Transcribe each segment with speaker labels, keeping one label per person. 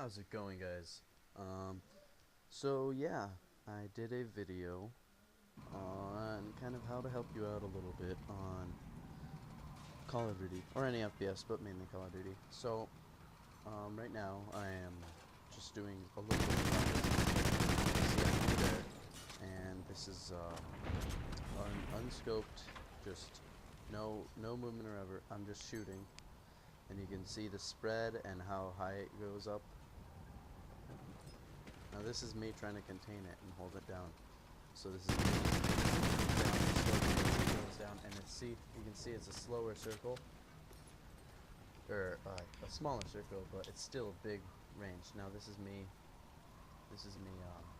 Speaker 1: How's it going, guys? So yeah, I did a video on kind of how to help you out a little bit on Call of Duty, or any FPS, but mainly Call of Duty. So, right now I am just doing a little bit of practice. See, I'm over there, and this is, unscoped, just no movement or ever. I'm just shooting, and you can see the spread and how high it goes up. Now this is me trying to contain it and hold it down. So this is me down, goes down, and you can see it's a slower circle, or a smaller circle, but it's still a big range. Now this is me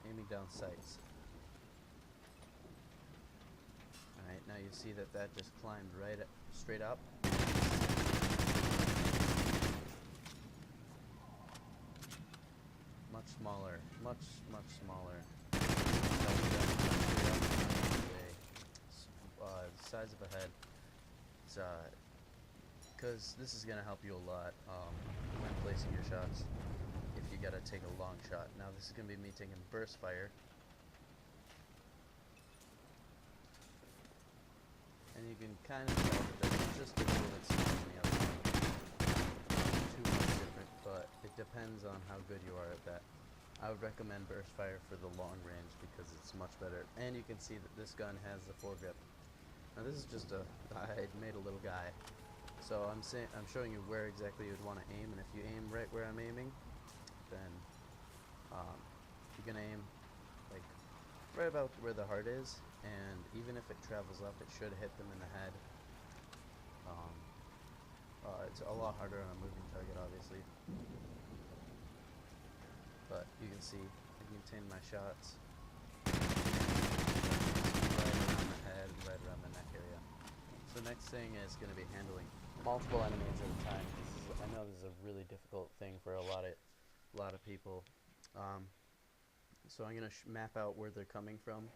Speaker 1: aiming down sights. Alright, now you see that just climbed straight up. Much smaller, much smaller. The size of a head. It's because this is gonna help you a lot when placing your shots. If you gotta take a long shot. Now this is gonna be me taking burst fire, and you can kind of tell that there's just a little bit from the other one. Too much different, but it depends on how good you are at that. I would recommend burst fire for the long range because it's much better, and you can see that this gun has the foregrip. Now this is just I made a little guy, so I'm showing you where exactly you'd want to aim, and if you aim right where I'm aiming, then you can aim like right about where the heart is, and even if it travels up, it should hit them in the head. It's a lot harder on a moving target, obviously. But you can see I can contain my shots right around the head, right around the neck area. So next thing is going to be handling multiple enemies at a time. I know this is a really difficult thing for a lot of people. So I'm going to map out where they're coming from,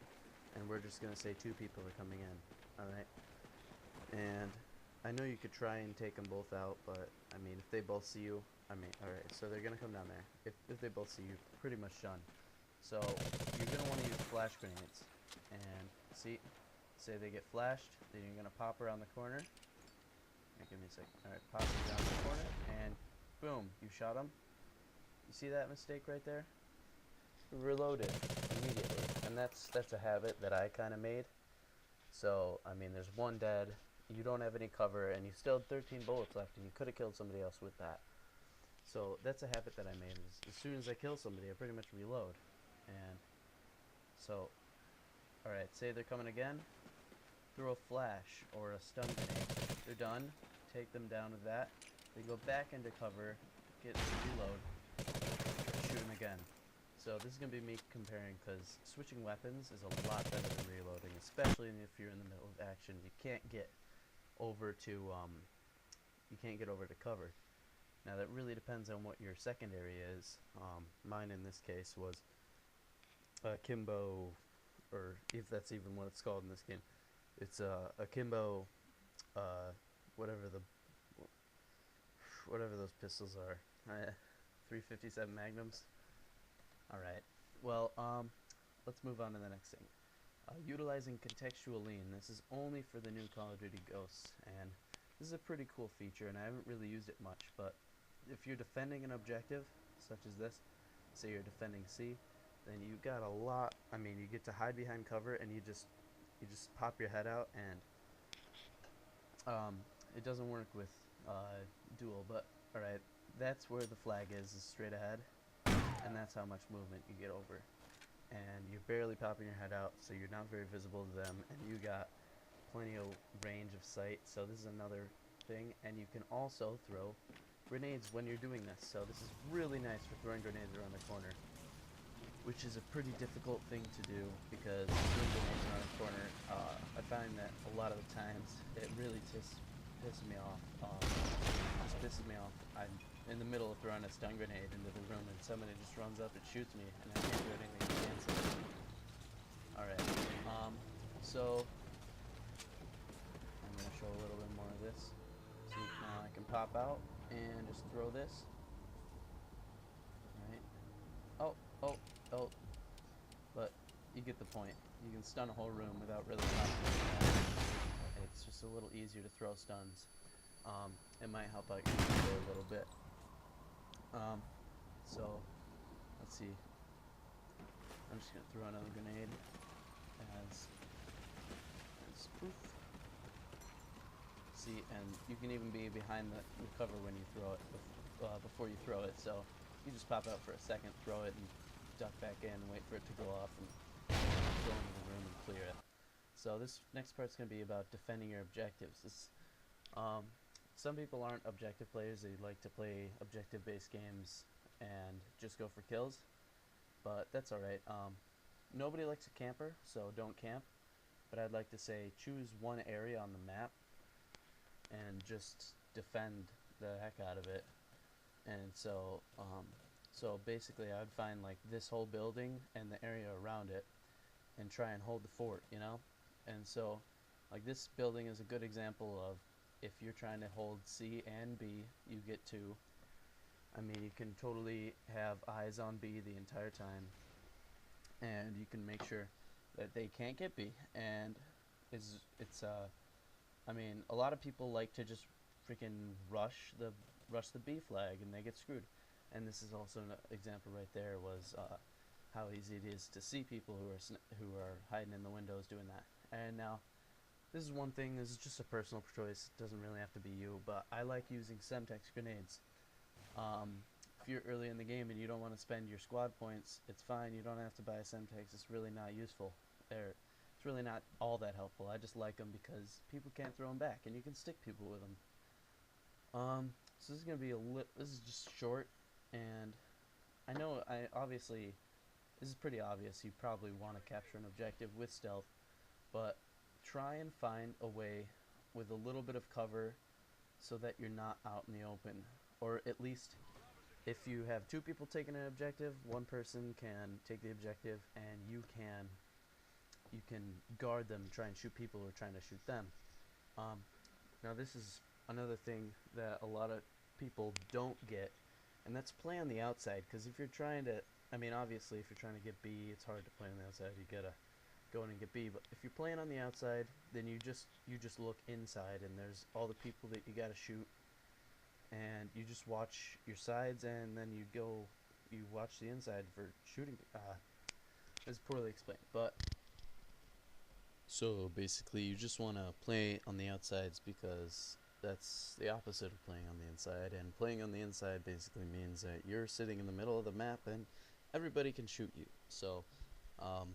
Speaker 1: and we're just going to say 2 people are coming in. Alright? And I know you could try and take them both out, but I mean, if they both see you, alright, so they're gonna come down there. If they both see you, pretty much done. So you're gonna want to use flash grenades, and say they get flashed, then you're gonna pop around the corner. Give me a sec. Alright, pop it around the corner, and boom, you shot them. You see that mistake right there? Reload it immediately, and that's a habit that I kind of made. So I mean, there's one dead. You don't have any cover, and you still have 13 bullets left, and you could have killed somebody else with that. So that's a habit that I made. As soon as I kill somebody, I pretty much reload. And so, alright, say they're coming again, throw a flash or a stun grenade. They're done, take them down with that. They go back into cover, get reload, shoot them again. So this is going to be me comparing, because switching weapons is a lot better than reloading, especially if you're in the middle of action. You can't get over to cover. Now that really depends on what your secondary is. Mine in this case was Kimbo, or if that's even what it's called in this game. It's a Kimbo, whatever those pistols are, 357 Magnums. Alright, well, let's move on to the next thing. Utilizing contextual lean. This is only for the new Call of Duty Ghosts, and this is a pretty cool feature, and I haven't really used it much, but if you're defending an objective, such as this, say you're defending C, then you got a lot, you get to hide behind cover, and you just pop your head out, and it doesn't work with dual, but alright, that's where the flag is straight ahead, and that's how much movement you get over. And you're barely popping your head out, so you're not very visible to them, and you got plenty of range of sight. So this is another thing, and you can also throw grenades when you're doing this. So this is really nice for throwing grenades around the corner, which is a pretty difficult thing to do, because throwing grenades around the corner, I find that a lot of the times it really just pisses me off. I'm in the middle of throwing a stun grenade into the room, and somebody just runs up and shoots me, and I can't do anything against it. Alright, so I'm going to show a little bit more of this. See, now I can pop out and just throw this. Oh, oh, but you get the point. You can stun a whole room without really concentrating on it. It's just a little easier to throw stuns. It might help out your gameplay a little bit. So, let's see. I'm just gonna throw another grenade as proof. See, and you can even be behind the cover when you throw it before you throw it. So you just pop out for a second, throw it, and duck back in, and wait for it to go off, and go into the room and clear it. So this next part's gonna be about defending your objectives. Some people aren't objective players; they like to play objective-based games and just go for kills. But that's all right. Nobody likes a camper, so don't camp. But I'd like to say choose one area on the map and just defend the heck out of it. And so basically, I would find like this whole building and the area around it, and try and hold the fort, you know. And so, like this building is a good example of if you're trying to hold C and B, you get two. I mean, you can totally have eyes on B the entire time, and you can make sure that they can't get B. And it's I mean, a lot of people like to just freaking rush the B flag, and they get screwed. And this is also an example right there was how easy it is to see people who are hiding in the windows doing that. And now, this is one thing. This is just a personal choice. It doesn't really have to be you, but I like using Semtex grenades. If you're early in the game and you don't want to spend your squad points, it's fine. You don't have to buy a Semtex. It's really not useful. It's really not all that helpful. I just like them because people can't throw them back, and you can stick people with them. So this is gonna be this is just short, and I know obviously this is pretty obvious. You probably want to capture an objective with stealth, but try and find a way with a little bit of cover so that you're not out in the open, or at least if you have two people taking an objective, one person can take the objective, and you can guard them, try and shoot people who are trying to shoot them. Now this is another thing that a lot of people don't get, and that's play on the outside. Because if you're trying to, I mean, obviously, if you're trying to get B, it's hard to play on the outside. You gotta go in and get B. But if you're playing on the outside, then you just look inside, and there's all the people that you gotta shoot, and you just watch your sides, and then you watch the inside for shooting. It's poorly explained, but so basically, you just want to play on the outsides because that's the opposite of playing on the inside. And playing on the inside basically means that you're sitting in the middle of the map and everybody can shoot you. So, um,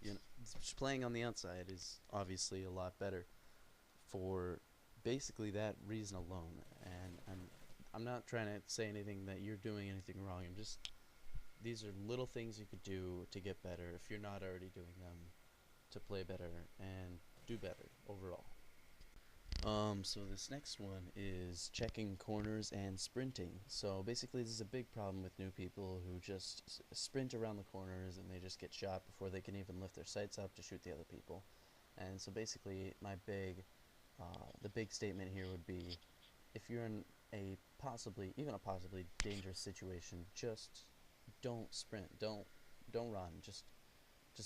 Speaker 1: you know, just playing on the outside is obviously a lot better for basically that reason alone. And I'm not trying to say anything that you're doing anything wrong. I'm just these are little things you could do to get better if you're not already doing them to play better and do better overall. So this next one is checking corners and sprinting. So basically this is a big problem with new people who just sprint around the corners and they just get shot before they can even lift their sights up to shoot the other people. And so basically the big statement here would be if you're in even a possibly dangerous situation, just don't sprint, don't run, just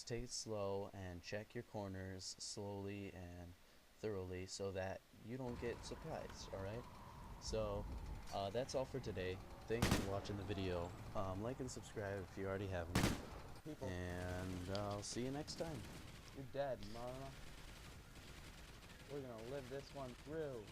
Speaker 1: take it slow and check your corners slowly and thoroughly so that you don't get surprised, alright? So, that's all for today. Thanks for watching the video. Like and subscribe if you already haven't.
Speaker 2: People.
Speaker 1: And I'll see you next time.
Speaker 2: You're dead, mama. We're gonna live this one through.